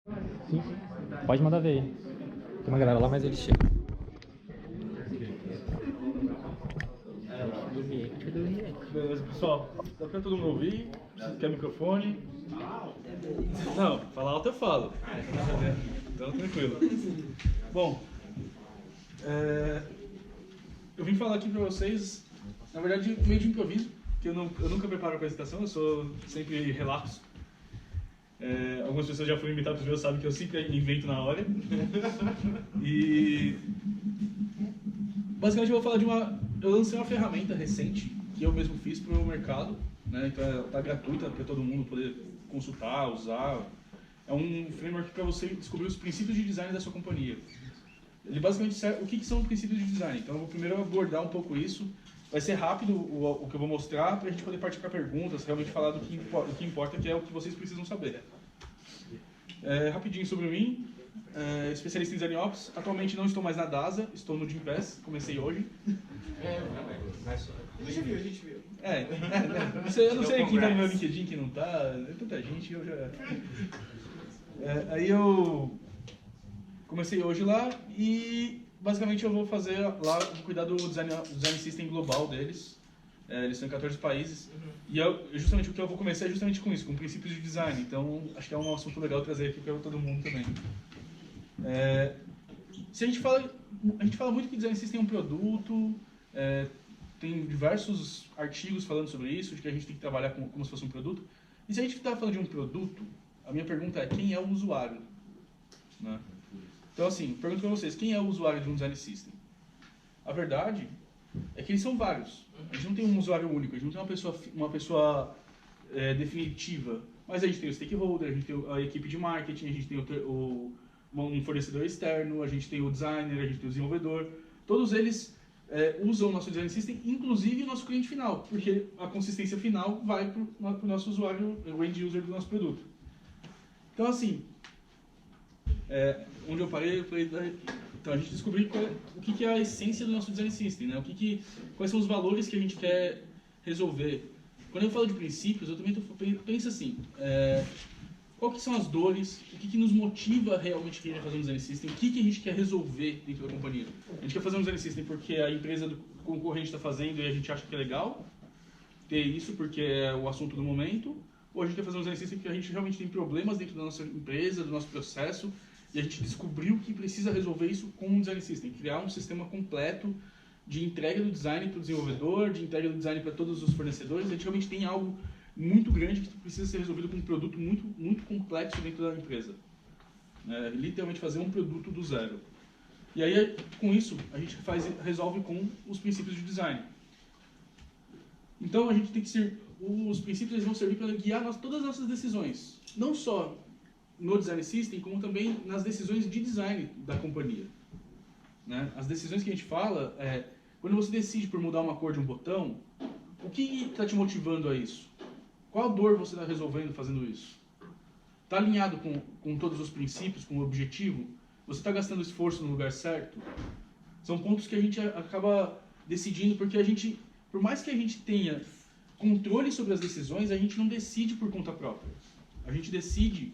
Sim, pode mandar ver aí. Tem uma galera lá, mas ele chega. Beleza, pessoal. Dá pra todo mundo ouvir? Quer microfone? Não, falar alto eu falo. Então, tranquilo. Bom, eu vim falar aqui pra vocês, na verdade, meio de improviso, que eu nunca preparo a apresentação, eu sou sempre relapso. Algumas pessoas já foram imitadas meus, sabem que eu sempre invento na hora. E basicamente eu vou falar de eu lancei uma ferramenta recente que eu mesmo fiz para o mercado, né? Então ela está gratuita para todo mundo poder consultar, usar. É um framework para você descobrir os princípios de design da sua companhia. Ele basicamente serve, o que são os princípios de design. Então eu vou primeiro abordar um pouco isso. Vai ser rápido o que eu vou mostrar para a gente poder partir para perguntas, realmente falar do que importa, que é o que vocês precisam saber. Rapidinho sobre mim, especialista em Design Ops. Atualmente não estou mais na DASA, estou no Gympass, comecei hoje. A gente viu. Eu não sei quem está no meu LinkedIn, quem não está, é tanta gente, eu já... aí eu comecei hoje lá e basicamente eu vou fazer lá, vou cuidar do design system global deles. Eles estão em 14 países. E justamente o que eu vou começar é justamente com isso, com princípios de design. Então, acho que é um assunto legal trazer aqui para todo mundo também. A gente fala muito que design system é um produto, tem diversos artigos falando sobre isso, de que a gente tem que trabalhar como se fosse um produto. E se a gente está falando de um produto, a minha pergunta é: quem é o usuário? Né? Então, assim, pergunto para vocês: quem é o usuário de um design system? A verdade é que eles são vários. A gente não tem um usuário único, a gente não tem uma pessoa definitiva. Mas a gente tem o stakeholder, a gente tem a equipe de marketing, a gente tem um fornecedor externo, a gente tem o designer, a gente tem o desenvolvedor. Todos eles usam o nosso design system, inclusive o nosso cliente final, porque a consistência final vai para o nosso usuário, o end user do nosso produto. Então, assim, onde eu falei então a gente descobriu o que é a essência do nosso design system, né? Quais são os valores que a gente quer resolver. Quando eu falo de princípios, eu também penso assim, qual que são as dores, o que nos motiva realmente a querer fazer um design system, o que a gente quer resolver dentro da companhia. A gente quer fazer um design system porque a empresa do concorrente está fazendo e a gente acha que é legal ter isso porque é o assunto do momento, ou a gente quer fazer um design system porque a gente realmente tem problemas dentro da nossa empresa, do nosso processo, e a gente descobriu que precisa resolver isso com um design system, criar um sistema completo de entrega do design para o desenvolvedor, de entrega do design para todos os fornecedores. A gente realmente tem algo muito grande que precisa ser resolvido com um produto muito, muito complexo dentro da empresa. Literalmente fazer um produto do zero. E aí, com isso, a gente resolve com os princípios de design. Então, a gente tem que ser... Os princípios eles vão servir para guiar todas as nossas decisões. Não só no design system, como também nas decisões de design da companhia. Né? As decisões que a gente fala quando você decide por mudar uma cor de um botão, o que está te motivando a isso? Qual dor você está resolvendo fazendo isso? Está alinhado com todos os princípios, com o objetivo? Você está gastando esforço no lugar certo? São pontos que a gente acaba decidindo porque a gente, por mais que a gente tenha controle sobre as decisões, a gente não decide por conta própria. A gente decide,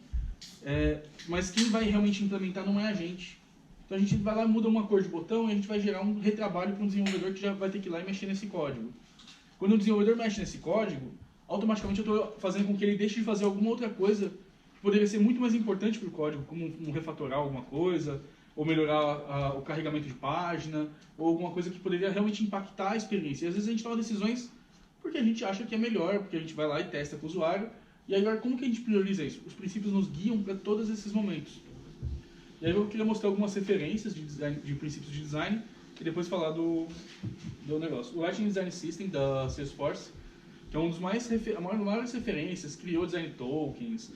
mas quem vai realmente implementar não é a gente. Então a gente vai lá e muda uma cor de botão e a gente vai gerar um retrabalho para um desenvolvedor que já vai ter que ir lá e mexer nesse código. Quando o desenvolvedor mexe nesse código, automaticamente eu estou fazendo com que ele deixe de fazer alguma outra coisa que poderia ser muito mais importante para o código, como refatorar alguma coisa, ou melhorar o carregamento de página, ou alguma coisa que poderia realmente impactar a experiência. E às vezes a gente toma decisões porque a gente acha que é melhor, porque a gente vai lá e testa com o usuário. E aí agora, como que a gente prioriza isso? Os princípios nos guiam para todos esses momentos. E aí eu queria mostrar algumas referências de princípios de design e depois falar do negócio. O Lightning Design System da Salesforce, que é um dos maiores referências, criou design tokens,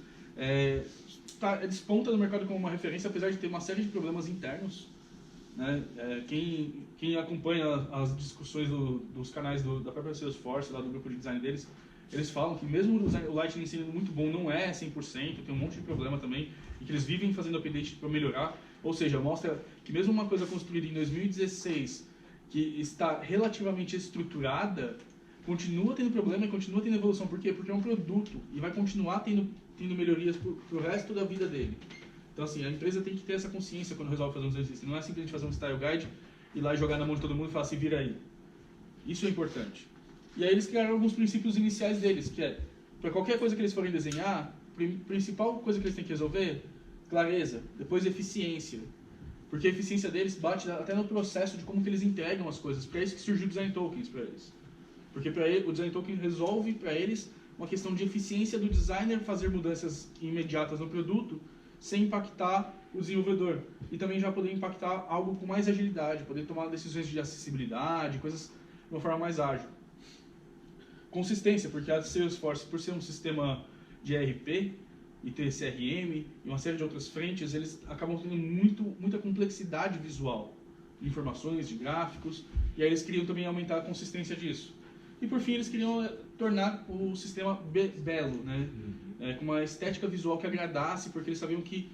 desponta no mercado como uma referência, apesar de ter uma série de problemas internos. Né? Quem acompanha as discussões dos canais da própria Salesforce, lá do grupo de design deles, eles falam que mesmo o Lightning sendo muito bom, não é 100%, tem um monte de problema também, e que eles vivem fazendo update para melhorar. Ou seja, mostra que mesmo uma coisa construída em 2016, que está relativamente estruturada, continua tendo problema e continua tendo evolução. Por quê? Porque é um produto e vai continuar tendo melhorias para o resto da vida dele. Então, assim, a empresa tem que ter essa consciência quando resolve fazer um design system. Não é simplesmente fazer um style guide, ir lá e jogar na mão de todo mundo e falar assim, vira aí. Isso é importante. E aí eles criaram alguns princípios iniciais deles, que é, para qualquer coisa que eles forem desenhar, a principal coisa que eles têm que resolver, clareza, depois eficiência. Porque a eficiência deles bate até no processo de como que eles entregam as coisas. Para isso que surgiu o Design Tokens para eles. Porque o Design Token resolve para eles uma questão de eficiência do designer fazer mudanças imediatas no produto sem impactar o desenvolvedor. E também já poder impactar algo com mais agilidade, poder tomar decisões de acessibilidade, coisas de uma forma mais ágil. Consistência, porque a Salesforce, por ser um sistema de ERP e ter CRM e uma série de outras frentes, eles acabam tendo muita complexidade visual, de informações, de gráficos, e aí eles queriam também aumentar a consistência disso. E por fim eles queriam tornar o sistema belo, né? Com uma estética visual que agradasse, porque eles sabiam que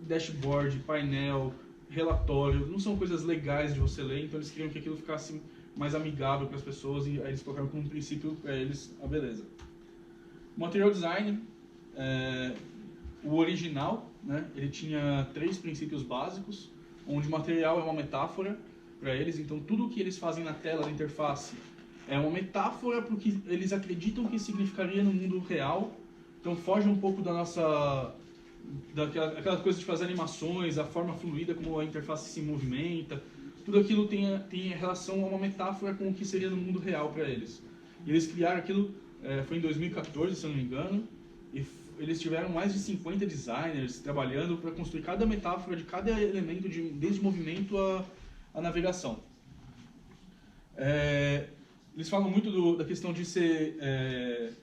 dashboard, painel, relatório, não são coisas legais de você ler, então eles queriam que aquilo ficasse mais amigável para as pessoas, e aí eles colocaram como princípio para eles a beleza. Material design, o original, né? Ele tinha 3 princípios básicos, onde o material é uma metáfora para eles, então tudo que eles fazem na tela da interface é uma metáfora para o que eles acreditam que significaria no mundo real. Então foge um pouco da nossa... aquela coisa de fazer animações, a forma fluida como a interface se movimenta. Tudo aquilo tem relação a uma metáfora com o que seria no mundo real para eles. E eles criaram aquilo, foi em 2014, se eu não me engano, e eles tiveram mais de 50 designers trabalhando para construir cada metáfora de cada elemento, desde o movimento à navegação. Eles falam muito da questão de ser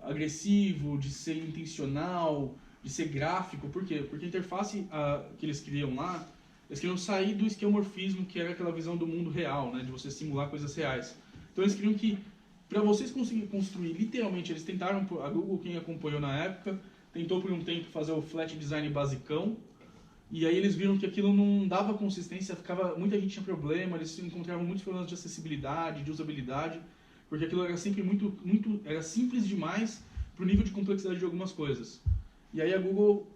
agressivo, de ser intencional, de ser gráfico. Por quê? Porque a interface que eles criam lá, eles queriam sair do esquemorfismo, que era aquela visão do mundo real, né, de você simular coisas reais. Então eles queriam que, para vocês conseguirem construir, literalmente, eles tentaram, a Google, quem acompanhou na época, tentou por um tempo fazer o flat design basicão, e aí eles viram que aquilo não dava consistência, muita gente tinha problema, eles encontravam muitos problemas de acessibilidade, de usabilidade, porque aquilo era sempre era simples demais para o nível de complexidade de algumas coisas. E aí a Google,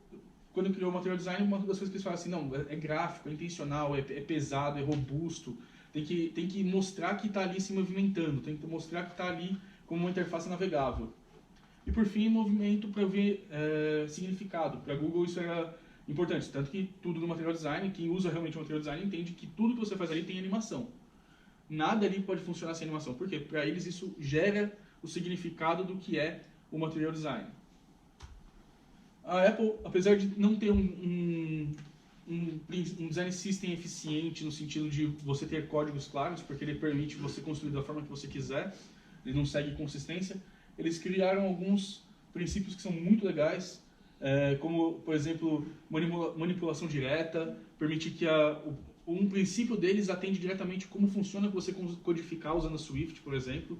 quando criou o Material Design, uma das coisas que eles falaram assim, não, é gráfico, é intencional, é pesado, é robusto, tem que mostrar que está ali se movimentando, tem que mostrar que está ali como uma interface navegável. E por fim, movimento para ver significado. Para a Google isso era importante, tanto que tudo no Material Design, quem usa realmente o Material Design entende que tudo que você faz ali tem animação. Nada ali pode funcionar sem animação, porque para eles isso gera o significado do que é o Material Design. A Apple, apesar de não ter um design system eficiente no sentido de você ter códigos claros, porque ele permite você construir da forma que você quiser, ele não segue consistência, eles criaram alguns princípios que são muito legais, como, por exemplo, manipulação direta, permitir que um princípio deles atende diretamente como funciona você codificar usando a Swift, por exemplo.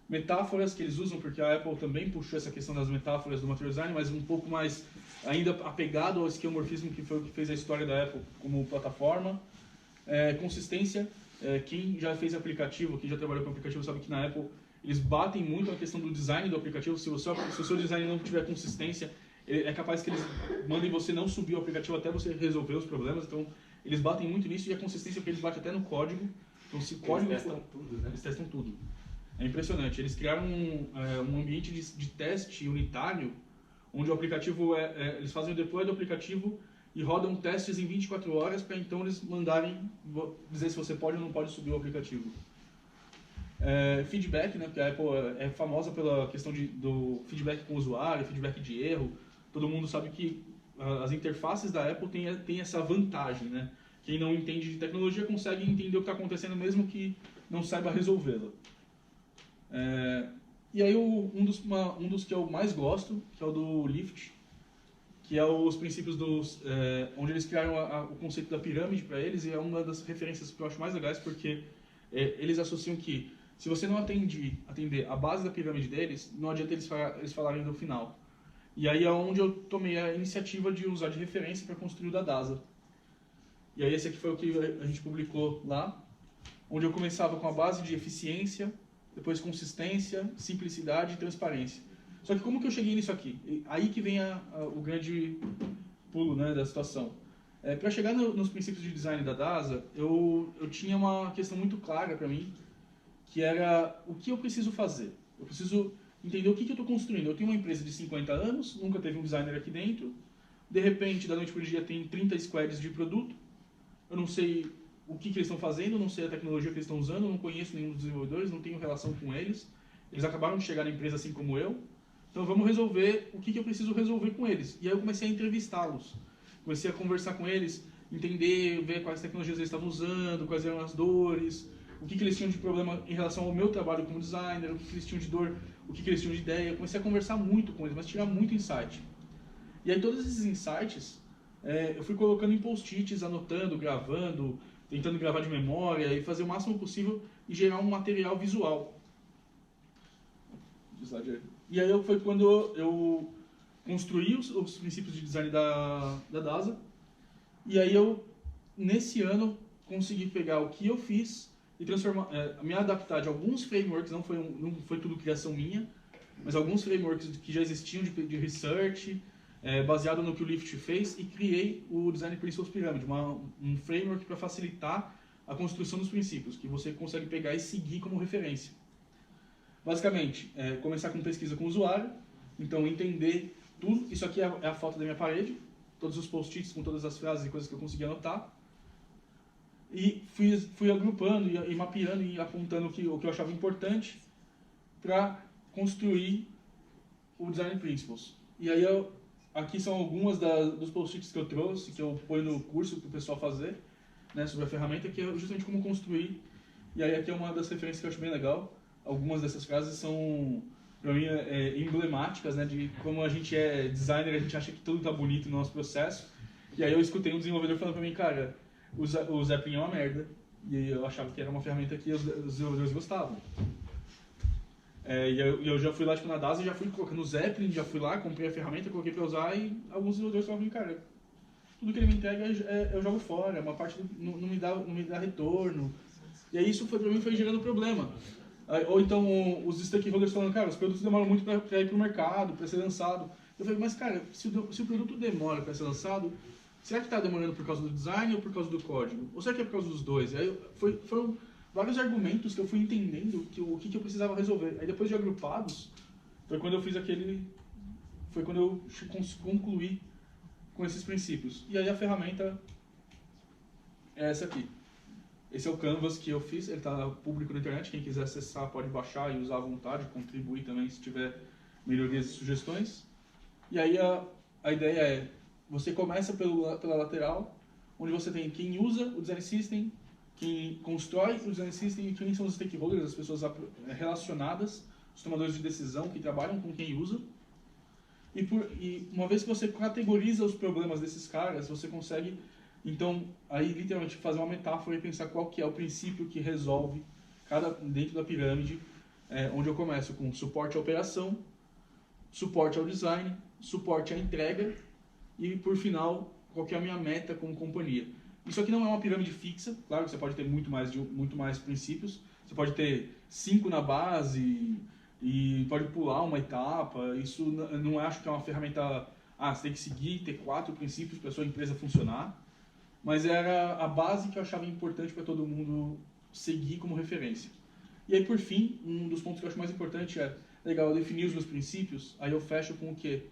Metáforas que eles usam, porque a Apple também puxou essa questão das metáforas do Material Design, mas um pouco mais ainda apegado ao esquemorfismo, que foi o que fez a história da Apple como plataforma. Consistência, quem já fez aplicativo, quem já trabalhou com aplicativo sabe que na Apple eles batem muito na questão do design do aplicativo. Se o seu design não tiver consistência, é capaz que eles mandem você não subir o aplicativo até você resolver os problemas. Então eles batem muito nisso, e a consistência que eles batem até no código. Então, se código eles testam tudo, né? Eles testam tudo. É impressionante. Eles criaram um ambiente de teste unitário, onde o aplicativo eles fazem o deploy do aplicativo e rodam testes em 24 horas para então eles mandarem dizer se você pode ou não pode subir o aplicativo. Feedback, né? Porque a Apple é famosa pela questão do feedback com o usuário, feedback de erro. Todo mundo sabe que as interfaces da Apple têm essa vantagem, né? Quem não entende de tecnologia consegue entender o que está acontecendo mesmo que não saiba resolvê-la. E aí um dos que eu mais gosto, que é o do Lift, que é os princípios onde eles criaram o conceito da pirâmide para eles, e é uma das referências que eu acho mais legais, porque eles associam que se você não atender a base da pirâmide deles, não adianta eles falarem do final. E aí é onde eu tomei a iniciativa de usar de referência para construir o da DASA. E aí esse aqui foi o que a gente publicou lá, onde eu começava com a base de eficiência, depois consistência, simplicidade e transparência. Só que como que eu cheguei nisso aqui? Aí que vem o grande pulo, né, da situação. Para chegar nos princípios de design da DASA, eu tinha uma questão muito clara para mim, que era o que eu preciso fazer. Eu preciso entender o que eu estou construindo. Eu tenho uma empresa de 50 anos, nunca teve um designer aqui dentro, de repente, da noite para o dia, tem 30 squads de produto, eu não sei o que eles estão fazendo, eu não sei a tecnologia que eles estão usando, eu não conheço nenhum dos desenvolvedores, não tenho relação com eles, eles acabaram de chegar na empresa assim como eu, então vamos resolver o que eu preciso resolver com eles. E aí eu comecei a entrevistá-los, comecei a conversar com eles, entender, ver quais tecnologias eles estavam usando, quais eram as dores, o que eles tinham de problema em relação ao meu trabalho como designer, o que eles tinham de dor, o que eles tinham de ideia. Eu comecei a conversar muito com eles, mas tirar muito insight. E aí todos esses insights eu fui colocando em post-its, anotando, gravando, tentando gravar de memória e fazer o máximo possível e gerar um material visual. E aí foi quando eu construí os princípios de design da DASA. E aí nesse ano, consegui pegar o que eu fiz e transformar, me adaptar de alguns frameworks, não foi tudo criação minha, mas alguns frameworks que já existiam de research, baseado no que o Lift fez, e criei o Design Principles Pyramid, um framework para facilitar a construção dos princípios, que você consegue pegar e seguir como referência. Basicamente, começar com pesquisa com o usuário, então entender tudo. Isso aqui é a foto da minha parede, todos os post-its com todas as frases e coisas que eu consegui anotar. E fui agrupando e mapeando e apontando o que eu achava importante para construir o Design Principles. E aí aqui são algumas dos post-its que eu trouxe, que eu ponho no curso para o pessoal fazer, né, sobre a ferramenta, que é justamente como construir. E aí aqui é uma das referências que eu acho bem legal. Algumas dessas frases são, para mim, emblemáticas, né, de como a gente é designer, a gente acha que tudo tá bonito no nosso processo. E aí eu escutei um desenvolvedor falando para mim, cara, o Zeppelin é uma merda. E eu achava que era uma ferramenta que os desenvolvedores gostavam. E eu já fui lá tipo, na DASA e já fui colocando o Zeppelin, já fui lá, comprei a ferramenta, coloquei para usar e alguns desenvolvedores falavam, cara, tudo que ele me entrega eu jogo fora, uma parte não me dá retorno. E aí isso para mim foi gerando problema. Ou então os stakeholders falando, cara, os produtos demoram muito para ir para o mercado, para ser lançado. Eu falei, mas cara, se o produto demora para ser lançado, será que está demorando por causa do design ou por causa do código? Ou será que é por causa dos dois? Aí foram vários argumentos que eu fui entendendo o que eu precisava resolver. Aí depois de agrupados, foi quando eu fiz foi quando eu concluí com esses princípios. E aí a ferramenta é essa aqui. Esse é o Canvas que eu fiz, ele está público na internet, quem quiser acessar pode baixar e usar à vontade, contribuir também se tiver melhorias e sugestões. E aí a ideia é, você começa pela lateral, onde você tem quem usa o Design System, quem constrói o Design System e quem são os stakeholders, as pessoas relacionadas, os tomadores de decisão que trabalham com quem usa. E uma vez que você categoriza os problemas desses caras, você consegue, então, aí literalmente fazer uma metáfora e pensar qual que é o princípio que resolve dentro da pirâmide, onde eu começo com suporte à operação, suporte ao design, suporte à entrega e, por final, qual que é a minha meta como companhia. Isso aqui não é uma pirâmide fixa, claro que você pode ter muito mais princípios, você pode ter 5 na base e pode pular uma etapa, isso não acho que é uma ferramenta, você tem que seguir, ter 4 princípios para a sua empresa funcionar, mas era a base que eu achava importante para todo mundo seguir como referência. E aí, por fim, um dos pontos que eu acho mais importante legal, eu definir os meus princípios, aí eu fecho com o quê?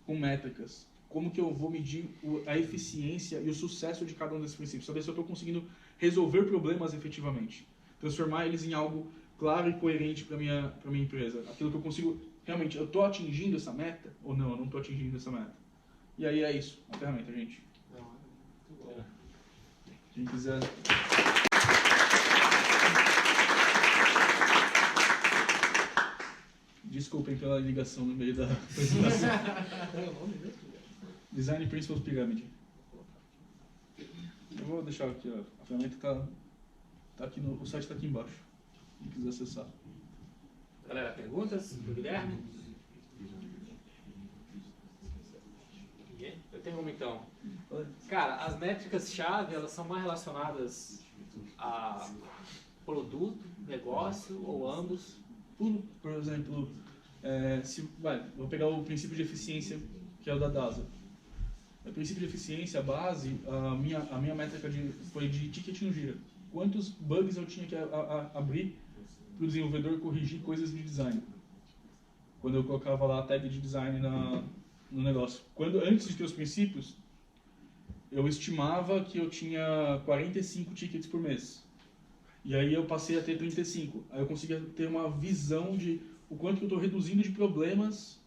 Com métricas. Como que eu vou medir a eficiência e o sucesso de cada um desses princípios? Saber se eu estou conseguindo resolver problemas efetivamente. Transformar eles em algo claro e coerente para minha empresa. Aquilo que eu consigo, realmente, eu estou atingindo essa meta ou não, eu não estou atingindo essa meta. E aí é isso, a ferramenta, gente. Quem quiser... Desculpem pela ligação no meio da apresentação. Design Principles Pyramid. Eu vou deixar aqui, ó. A ferramenta tá aqui o site está aqui embaixo. Quem quiser acessar. Galera, perguntas do Guilherme? Eu tenho uma então. Cara, as métricas-chave, elas são mais relacionadas a produto, negócio ou ambos? Por exemplo, Vou pegar o princípio de eficiência, que é o da DASA. O princípio de eficiência, a base, a minha métrica foi de ticket no Jira. Quantos bugs eu tinha que abrir para o desenvolvedor corrigir coisas de design. Quando eu colocava lá a tag de design no negócio. Antes de ter os princípios, eu estimava que eu tinha 45 tickets por mês. E aí eu passei a ter 35. Aí eu conseguia ter uma visão de o quanto que eu estou reduzindo de problemas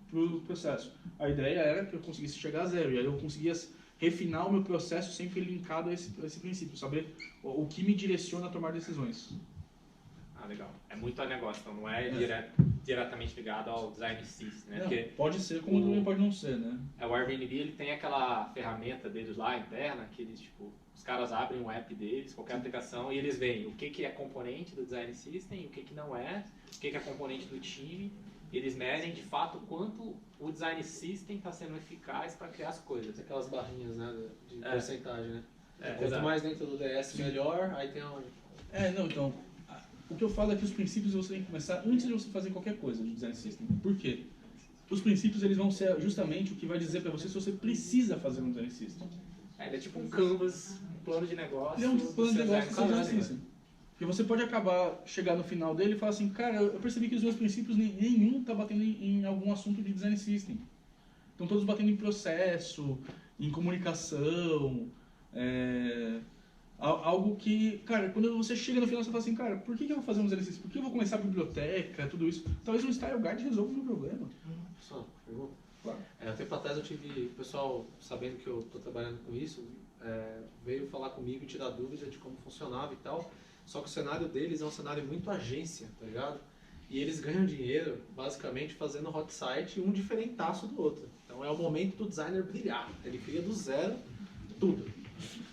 para o processo. A ideia era que eu conseguisse chegar a zero. E aí eu conseguia refinar o meu processo sempre linkado a esse princípio. Saber o que me direciona a tomar decisões. Ah, legal. É muito a negócio, então não é diretamente ligado ao design system, né? Não, porque pode ser, como também pode não ser, né? O Airbnb, ele tem aquela ferramenta deles lá, interna, que eles, tipo, os caras abrem um app deles, qualquer aplicação, e eles veem o que é componente do design system, o que não é, o que é componente do time. Eles medem, de fato, quanto o design system está sendo eficaz para criar as coisas. Aquelas barrinhas, né, de porcentagem, né? Quanto exato. mais dentro do DS, melhor. Aí tem um... Então, o que eu falo é que os princípios você tem que começar antes de você fazer qualquer coisa de design system. Por quê? Os princípios eles vão ser justamente o que vai dizer para você se você precisa fazer um design system. Ele é tipo um canvas, um plano de negócio. Ele é um plano de negócio do seu design system. system. Porque você pode chegar no final dele e falar assim, cara, eu percebi que os meus princípios nenhum está batendo em algum assunto de design system. Estão todos batendo em processo, em comunicação, algo que, cara, quando você chega no final você fala assim, cara, por que eu vou fazer um design system? Por que eu vou começar a biblioteca, tudo isso? Talvez um style guide resolva o meu problema. Só, pergunta? Claro. Um tempo atrás eu tive, o pessoal, sabendo que eu estou trabalhando com isso, veio falar comigo e tirar dúvida de como funcionava e tal. Só que o cenário deles é um cenário muito agência, tá ligado? E eles ganham dinheiro, basicamente, fazendo hot site um diferentaço do outro. Então é o momento do designer brilhar. Ele cria do zero tudo.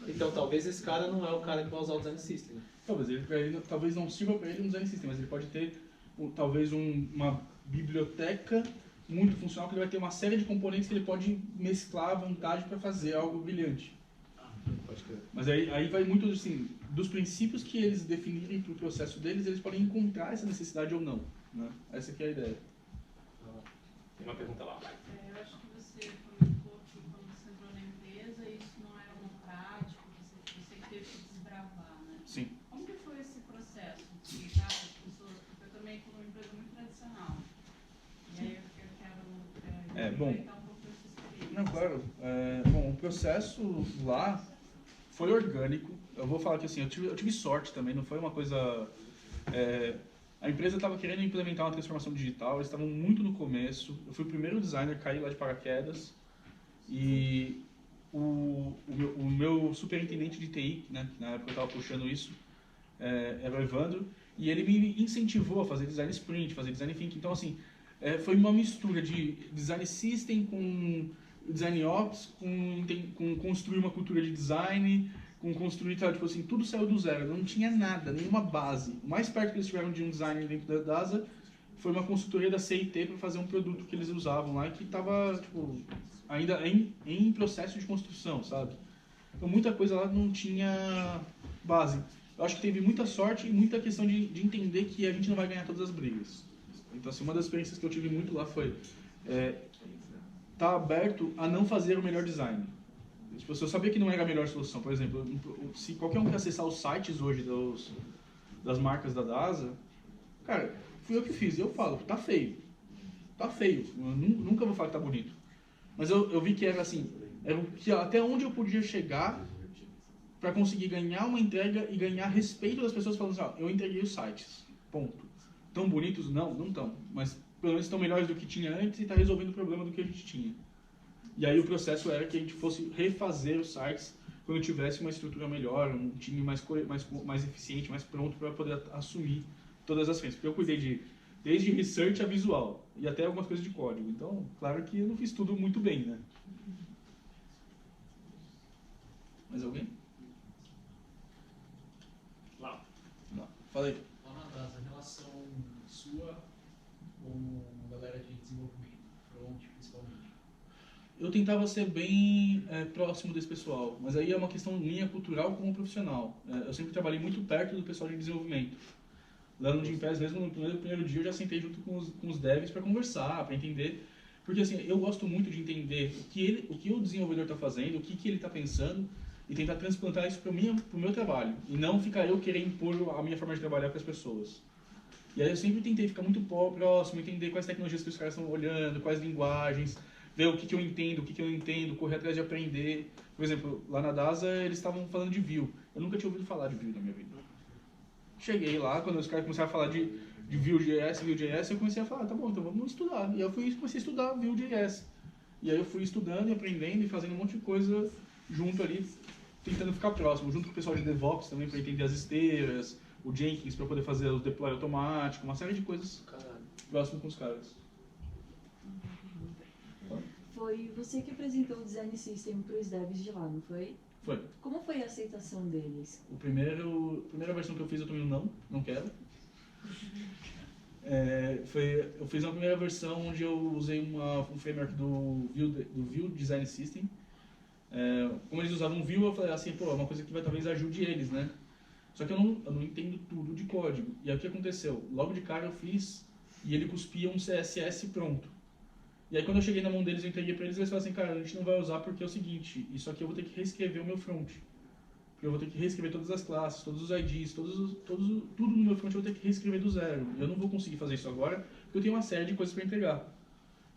Então talvez esse cara não é o cara que vai usar o design system. Né? Talvez não sirva para ele um design system, mas ele pode ter talvez uma biblioteca muito funcional que ele vai ter uma série de componentes que ele pode mesclar à vontade para fazer algo brilhante. Pode crer. Mas aí vai muito assim, dos princípios que eles definirem para o processo deles, eles podem encontrar essa necessidade ou não. Né? Essa aqui é a ideia. Tem uma pergunta lá. Eu acho que você comentou que quando você entrou na empresa, isso não era uma prática, você que teve que desbravar, né? Sim. Como que foi esse processo? Eu também estou numa empresa muito tradicional. E aí eu quero aproveitar um pouco dessa experiência. Não, claro. O processo lá foi orgânico. Eu vou falar que assim, eu tive sorte também, não foi uma coisa... a empresa estava querendo implementar uma transformação digital, eles estavam muito no começo. Eu fui o primeiro designer a cair lá de paraquedas. E o meu superintendente de TI, né, na época eu estava puxando isso, era o Evandro, e ele me incentivou a fazer design sprint, fazer design thinking. Então, assim, foi uma mistura de design system com design ops, com construir uma cultura de design, com construir, tipo assim, tudo saiu do zero, não tinha nada, nenhuma base. O mais perto que eles tiveram de um design dentro da DASA foi uma consultoria da CIT para fazer um produto que eles usavam lá, que estava, tipo, ainda em processo de construção, sabe? Então muita coisa lá não tinha base. Eu acho que teve muita sorte e muita questão de entender que a gente não vai ganhar todas as brigas. Então, assim, uma das experiências que eu tive muito lá foi tá aberto a não fazer o melhor design. Tipo, eu sabia que não era a melhor solução. Por exemplo, se qualquer um quer acessar os sites hoje das marcas da DASA, cara, fui eu que fiz. E eu falo, tá feio. Tá feio. Eu nunca vou falar que tá bonito. Mas eu vi que era assim, até onde eu podia chegar para conseguir ganhar uma entrega e ganhar respeito das pessoas falando assim, eu entreguei os sites. Ponto. Tão bonitos? Não estão. Mas pelo menos estão melhores do que tinha antes e está resolvendo o problema do que a gente tinha. E aí o processo era que a gente fosse refazer os sites quando tivesse uma estrutura melhor, um time mais eficiente, mais pronto para poder assumir todas as frentes. Porque eu cuidei desde research a visual e até algumas coisas de código. Então, claro que eu não fiz tudo muito bem, né? Mais alguém? Lá. Não. Fala aí. A relação sua com a galera de desenvolvimento, front principalmente. Eu tentava ser bem próximo desse pessoal, mas aí é uma questão minha cultural como profissional. Eu sempre trabalhei muito perto do pessoal de desenvolvimento. Lá no Gympass mesmo, no primeiro dia, eu já sentei junto com os devs para conversar, para entender. Porque assim, eu gosto muito de entender o que o desenvolvedor está fazendo, o que ele está pensando, e tentar transplantar isso para o meu trabalho. E não ficar eu querer impor a minha forma de trabalhar para as pessoas. E aí eu sempre tentei ficar muito próximo, entender quais tecnologias que os caras estão olhando, quais linguagens, ver o que eu entendo, o que eu não entendo, correr atrás de aprender. Por exemplo, lá na DASA eles estavam falando de Vue. Eu nunca tinha ouvido falar de Vue na minha vida. Cheguei lá, quando os caras começaram a falar de Vue.js, eu comecei a falar, tá bom, então vamos estudar. E eu comecei a estudar Vue.js. E aí eu fui estudando e aprendendo e fazendo um monte de coisa junto ali, tentando ficar próximo, junto com o pessoal de DevOps também, para entender as esteiras, o Jenkins para poder fazer o deploy automático, uma série de coisas próximo com os caras. Foi você que apresentou o Design System para os devs de lá, não foi? Foi. Como foi a aceitação deles? A primeira versão que eu fiz eu também não quero. Eu fiz uma primeira versão onde eu usei um framework do Vue Design System. Como eles usavam Vue, eu falei assim, pô, é uma coisa que talvez ajude eles, né? Só que eu não entendo tudo de código. E aí o que aconteceu? Logo de cara eu fiz e ele cuspia um CSS pronto. E aí quando eu cheguei na mão deles, eu entreguei pra eles, eles falaram assim, cara, a gente não vai usar porque é o seguinte, isso aqui eu vou ter que reescrever o meu front. Porque eu vou ter que reescrever todas as classes, todos os IDs, tudo no meu front eu vou ter que reescrever do zero. Eu não vou conseguir fazer isso agora, porque eu tenho uma série de coisas para entregar.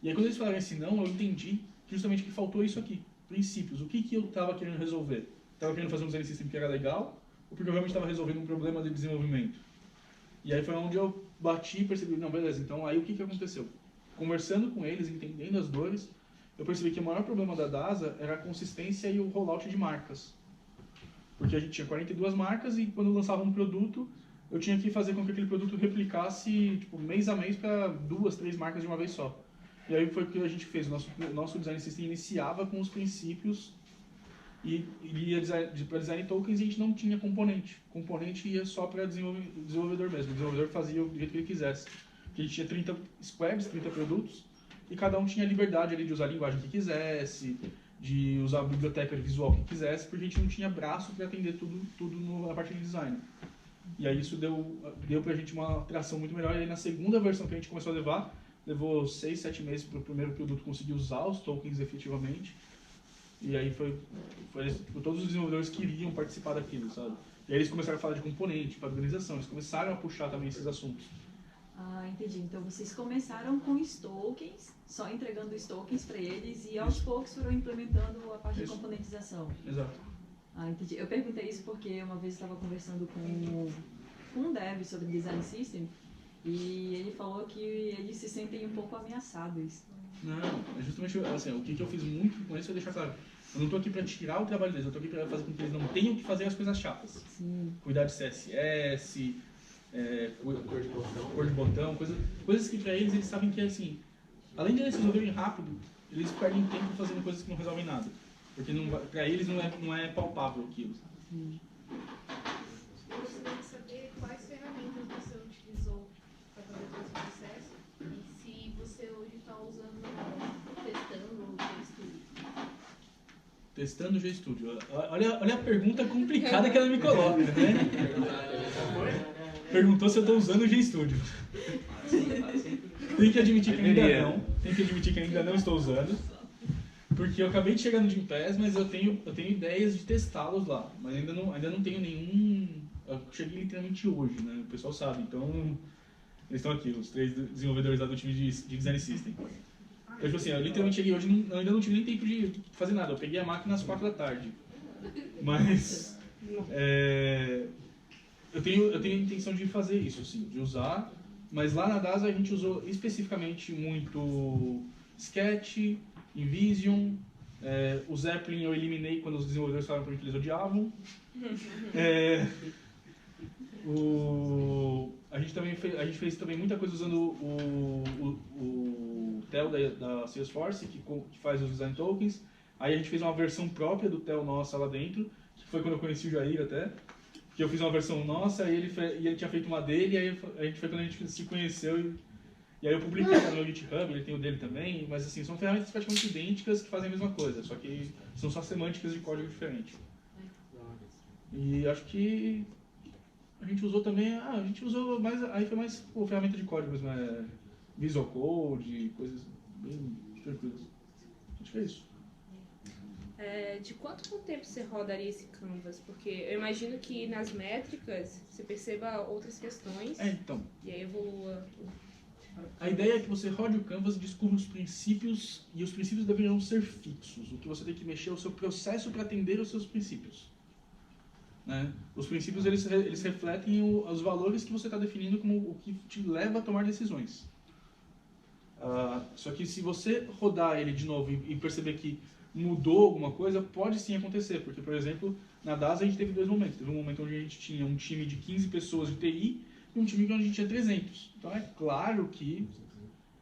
E aí quando eles falaram assim, não, eu entendi que justamente que faltou isso aqui, princípios. O que eu estava querendo resolver? Estava querendo fazer um design system que era legal, ou porque eu realmente estava resolvendo um problema de desenvolvimento? E aí foi onde eu bati e percebi, não, beleza, então aí o que aconteceu? Conversando com eles, entendendo as dores, eu percebi que o maior problema da DASA era a consistência e o rollout de marcas. Porque a gente tinha 42 marcas e quando eu lançava um produto, eu tinha que fazer com que aquele produto replicasse tipo, mês a mês para 2, 3 marcas de uma vez só. E aí foi o que a gente fez. O nosso design system iniciava com os princípios e ia para design tokens e a gente não tinha componente. Componente ia só para desenvolvedor mesmo. O desenvolvedor fazia do jeito que ele quisesse. Porque a gente tinha 30 squads, 30 produtos, e cada um tinha liberdade ali de usar a linguagem que quisesse, de usar a biblioteca visual que quisesse, porque a gente não tinha braço para atender tudo na parte de design. E aí isso deu pra gente uma tração muito melhor. E aí na segunda versão que a gente começou a levar, levou 6, 7 meses para o primeiro produto conseguir usar os tokens efetivamente. E aí todos os desenvolvedores queriam participar daquilo, sabe? E aí eles começaram a falar de componente, padronização, eles começaram a puxar também esses assuntos. Ah, entendi. Então vocês começaram com os tokens, só entregando os tokens para eles e aos poucos foram implementando a parte de componentização. Exato. Ah, entendi. Eu perguntei isso porque uma vez eu estava conversando com um dev sobre design system e ele falou que eles se sentem um pouco ameaçados. Não, é justamente assim, o que eu fiz muito com isso é deixar claro. Eu não estou aqui para tirar o trabalho deles, eu estou aqui para fazer com que eles não tenham que fazer as coisas chatas. Sim. Cuidar de CSS, cor de botão, coisas que para eles sabem que é assim, além de eles resolverem rápido, eles perdem tempo fazendo coisas que não resolvem nada. Porque para eles não é palpável aquilo. Sim. Eu gostaria de saber quais ferramentas você utilizou para fazer todo esse processo e se você hoje está usando, testando o GStudio. Testando o GStudio. Olha a pergunta complicada que ela me coloca, né? Perguntou se eu estou usando o GStudio. Tenho que admitir que ainda não estou usando. Porque eu acabei de chegar no Gympass, mas eu tenho ideias de testá-los lá. Mas ainda não tenho nenhum... Eu cheguei literalmente hoje, né? O pessoal sabe. Então, eles estão aqui, os 3 desenvolvedores lá do time de Design System. Eu, tipo assim, eu literalmente cheguei hoje e ainda não tive nem tempo de fazer nada. Eu peguei a máquina às 4 da tarde. Mas... Eu tenho a intenção de fazer isso, sim, de usar. Mas lá na DASA a gente usou especificamente muito Sketch, InVision, o Zeppelin eu eliminei quando os desenvolvedores falaram para mim que eles odiavam. A gente fez também muita coisa usando o TEL da Salesforce, que faz os design tokens. Aí a gente fez uma versão própria do TEL nossa lá dentro, que foi quando eu conheci o Jair até. Que eu fiz uma versão nossa e ele tinha feito uma dele, e aí foi quando a gente se conheceu. E aí eu publiquei no meu GitHub, ele tem o dele também, mas assim, são ferramentas praticamente idênticas que fazem a mesma coisa, só que são só semânticas de código diferente. E acho que A gente usou também, a gente usou mais, aí foi mais pô, ferramenta de código mesmo, Visual Code, coisas bem tranquilas. Acho que é isso. De quanto tempo você rodaria esse Canvas? Porque eu imagino que nas métricas você perceba outras questões Então, e aí evolua. a ideia é que você rode o Canvas e descubra os princípios, e os princípios deveriam ser fixos. O que você tem que mexer é o seu processo para atender os seus princípios. Né? Os princípios eles refletem os valores que você está definindo como o que te leva a tomar decisões. Só que se você rodar ele de novo e perceber que mudou alguma coisa, pode sim acontecer. Porque, por exemplo, na DAS a gente teve 2 momentos. Teve um momento onde a gente tinha um time de 15 pessoas de TI e um time onde a gente tinha 300. Então é claro que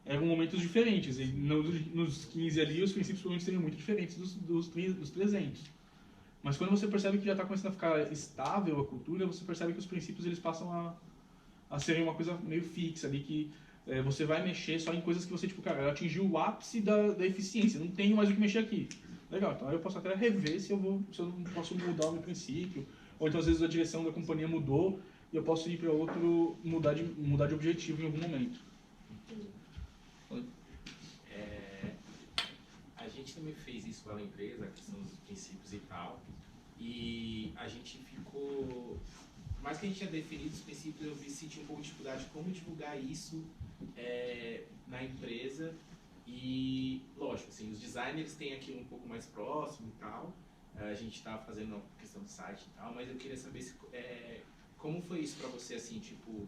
eram momentos diferentes. E nos 15 ali, os princípios provavelmente seriam muito diferentes dos 300. Mas quando você percebe que já está começando a ficar estável a cultura, você percebe que os princípios eles passam a serem uma coisa meio fixa ali, que você vai mexer só em coisas que você, tipo, cara, eu atingi o ápice da eficiência, não tenho mais o que mexer aqui. Legal, então aí eu posso até rever se eu não posso mudar o meu princípio, ou então às vezes a direção da companhia mudou e eu posso ir para outro, mudar de objetivo em algum momento. A gente também fez isso com a empresa, a questão dos princípios e tal, e a gente ficou, por mais que a gente tinha definido os princípios, eu senti um pouco de dificuldade de como divulgar isso na empresa. E, lógico, assim, os designers têm aquilo um pouco mais próximo e tal, a gente estava fazendo uma questão do site e tal, mas eu queria saber como foi isso para você, assim, tipo,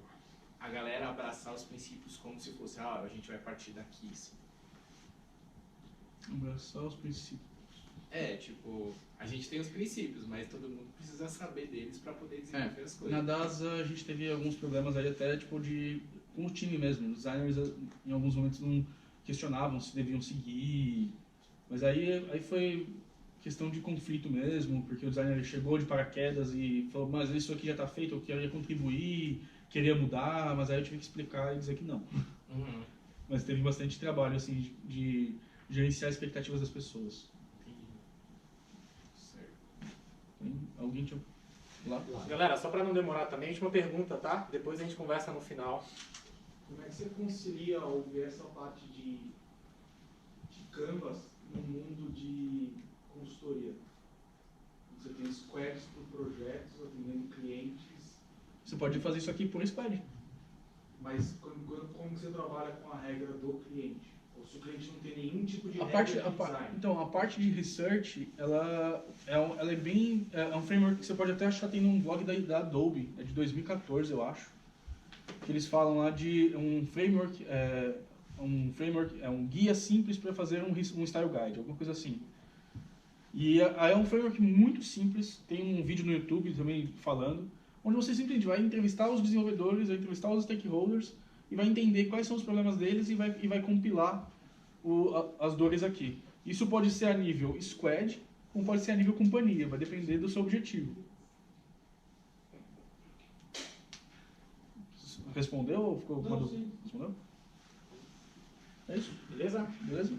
a galera abraçar os princípios como se fosse, a gente vai partir daqui, assim. Abraçar os princípios. Tipo, a gente tem os princípios, mas todo mundo precisa saber deles para poder desenvolver as coisas. Na DAS a gente teve alguns problemas aí até, tipo, com o time mesmo. Os designers em alguns momentos não questionavam se deviam seguir, mas aí foi questão de conflito mesmo, porque o designer chegou de paraquedas e falou, mas isso aqui já está feito, eu queria contribuir, queria mudar, mas aí eu tive que explicar e dizer que não. Uhum. Mas teve bastante trabalho, assim, de gerenciar as expectativas das pessoas. Certo. Alguém tinha... Lá? Galera, só para não demorar também, última pergunta, tá? Depois a gente conversa no final. Como é que você concilia ouvir essa parte de Canvas no mundo de consultoria? Você tem squads por projetos, atendendo clientes. Você pode fazer isso aqui por squad. Mas como você trabalha com a regra do cliente? Ou se o cliente não tem nenhum tipo de regra de design? Então, a parte de research, ela é bem... É um framework que você pode até achar, tem num blog da Adobe, é de 2014, eu acho. Que eles falam lá de um framework, um guia simples para fazer um style guide, alguma coisa assim. E é um framework muito simples, tem um vídeo no YouTube também falando, onde você simplesmente vai entrevistar os desenvolvedores, vai entrevistar os stakeholders e vai entender quais são os problemas deles e vai compilar as dores aqui. Isso pode ser a nível squad, como pode ser a nível companhia, vai depender do seu objetivo. Respondeu ou ficou... Não, sim. Respondeu? É isso? Beleza? Beleza?